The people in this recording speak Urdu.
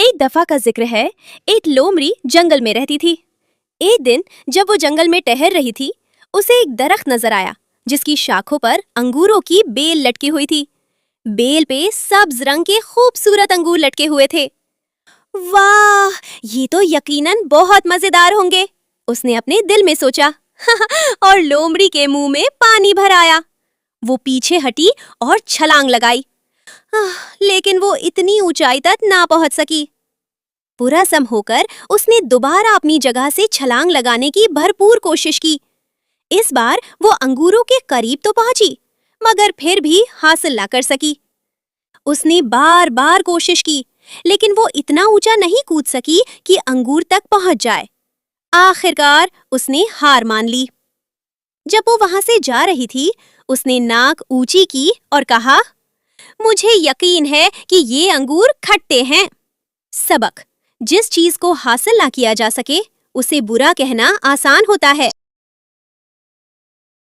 ایک دفعہ کا ذکر ہے، ایک لومڑی جنگل میں رہتی تھی۔ ایک دن جب وہ جنگل میں ٹہل رہی تھی، اسے ایک درخت نظر آیا جس کی شاخوں پر انگوروں کی بیل لٹکی ہوئی تھی۔ بیل پہ سبز رنگ کے خوبصورت انگور لٹکے ہوئے تھے۔ واہ، یہ تو یقیناً بہت مزیدار ہوں گے، اس نے اپنے دل میں سوچا اور لومڑی کے منہ میں پانی بھر آیا۔ وہ پیچھے ہٹی اور چھلانگ لگائی، لیکن وہ اتنی اونچائی تک نہ پہنچ سکی۔ پرعزم ہو کر اس نے دوبارہ اپنی جگہ سے چھلانگ لگانے کی بھرپور کوشش کی۔ اس بار وہ انگوروں کے قریب تو پہنچی، مگر پھر بھی حاصل نہ کر سکی۔ اس نے بار بار کوشش کی، لیکن وہ اتنا اونچا نہیں کود سکی کہ انگور تک پہنچ جائے۔ آخرکار اس نے ہار مان لی۔ جب وہ وہاں سے جا رہی تھی، اس نے ناک اونچی کی اور کہا، مجھے یقین ہے کہ یہ انگور کھٹے ہیں۔ سبق: جس چیز کو حاصل نہ کیا جا سکے، اسے برا کہنا آسان ہوتا ہے۔